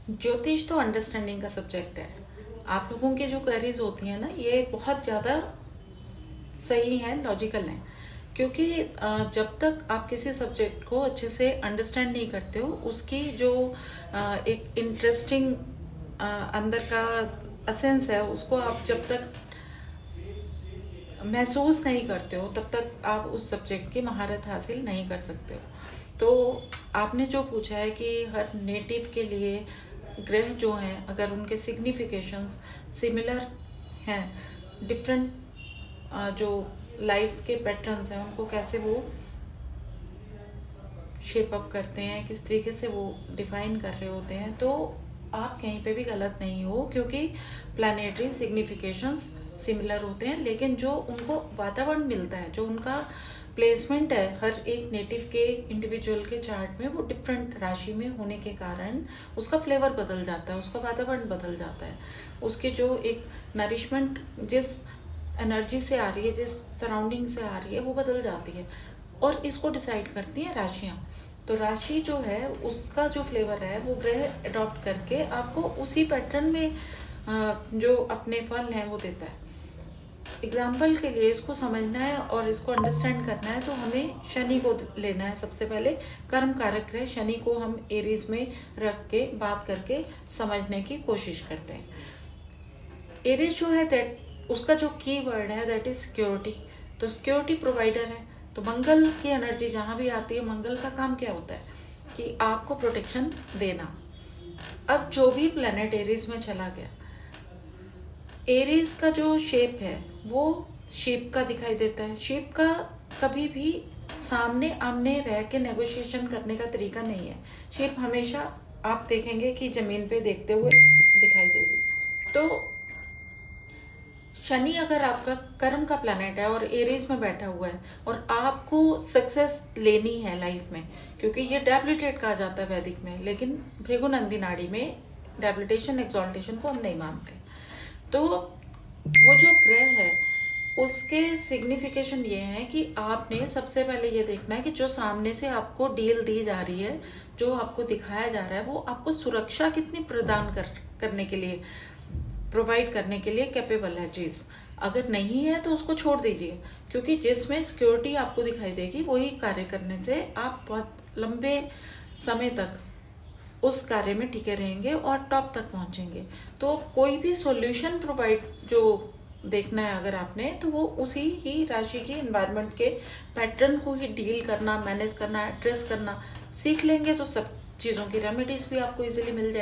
ज्योतिष तो अंडरस्टैंडिंग का सब्जेक्ट है। आप लोगों की जो क्वेरीज होती हैं ना, ये बहुत ज़्यादा सही है, लॉजिकल है। क्योंकि जब तक आप किसी सब्जेक्ट को अच्छे से अंडरस्टैंड नहीं करते हो, उसकी जो एक इंटरेस्टिंग अंदर का असेंस है, उसको आप जब तक महसूस नहीं करते हो, तब तक आप उस सब्जेक्ट की महारत हासिल नहीं कर सकते हो। तो आपने जो पूछा है कि हर नेटिव के लिए ग्रह जो हैं, अगर उनके सिग्निफिकेशंस सिमिलर हैं, डिफरेंट जो लाइफ के पैटर्न्स हैं उनको कैसे वो शेप अप करते हैं, किस तरीके से वो डिफाइन कर रहे होते हैं, तो आप कहीं पे भी गलत नहीं हो। क्योंकि प्लानिटरी सिग्निफिकेशंस सिमिलर होते हैं, लेकिन जो उनको वातावरण मिलता है, जो उनका प्लेसमेंट है हर एक नेटिव के इंडिविजुअल के चार्ट में, वो डिफरेंट राशि में होने के कारण उसका फ्लेवर बदल जाता है, उसका वातावरण बदल जाता है, उसके जो एक नरिशमेंट जिस एनर्जी से आ रही है, जिस सराउंडिंग से आ रही है, वो बदल जाती है। और इसको डिसाइड करती हैं राशियाँ। तो राशि जो है उसका जो फ्लेवर है वो ग्रह अडॉप्ट करके आपको उसी पैटर्न में जो अपने फल हैं वो देता है। एग्जाम्पल के लिए इसको समझना है और इसको अंडरस्टैंड करना है, तो हमें शनि को लेना है सबसे पहले। कर्म कारक ग्रह शनि को हम एरीज में रख के बात करके समझने की कोशिश करते हैं। एरीज जो है दैट उसका जो की वर्ड है दैट इज सिक्योरिटी। तो सिक्योरिटी प्रोवाइडर है। तो मंगल की एनर्जी जहाँ भी आती है, मंगल का काम क्या होता है कि आपको प्रोटेक्शन देना। अब जो भी प्लेनेट एरीज में चला गया, एरीज का जो शेप है वो शिप का दिखाई देता है। शिप का कभी भी सामने आमने रह के नेगोशिएशन करने का तरीका नहीं है। शिप हमेशा आप देखेंगे कि जमीन पे देखते हुए दिखाई देगी। तो शनि अगर आपका कर्म का प्लैनेट है और एरीज में बैठा हुआ है और आपको सक्सेस लेनी है लाइफ में, क्योंकि ये डेबिलिटेट कहा जाता है वैदिक में, लेकिन भृगुनंदी नाड़ी में डेबिलिटेशन एक्सॉल्टेशन को हम नहीं मानते। तो वो जो ग्रह है उसके सिग्निफिकेशन ये है कि आपने सबसे पहले ये देखना है कि जो सामने से आपको डील दी जा रही है, जो आपको दिखाया जा रहा है, वो आपको सुरक्षा कितनी प्रदान करने के लिए, प्रोवाइड करने के लिए कैपेबल है चीज़। अगर नहीं है तो उसको छोड़ दीजिए, क्योंकि जिसमें सिक्योरिटी आपको दिखाई देगी वही कार्य करने से आप बहुत लंबे समय तक उस कार्य में टिके रहेंगे और टॉप तक पहुंचेंगे। तो कोई भी सॉल्यूशन प्रोवाइड जो देखना है अगर आपने, तो वो उसी ही राशि की एनवायरनमेंट के पैटर्न को ही डील करना, मैनेज करना, एड्रेस करना सीख लेंगे तो सब चीज़ों की रेमेडीज भी आपको इजीली मिल जाएगी।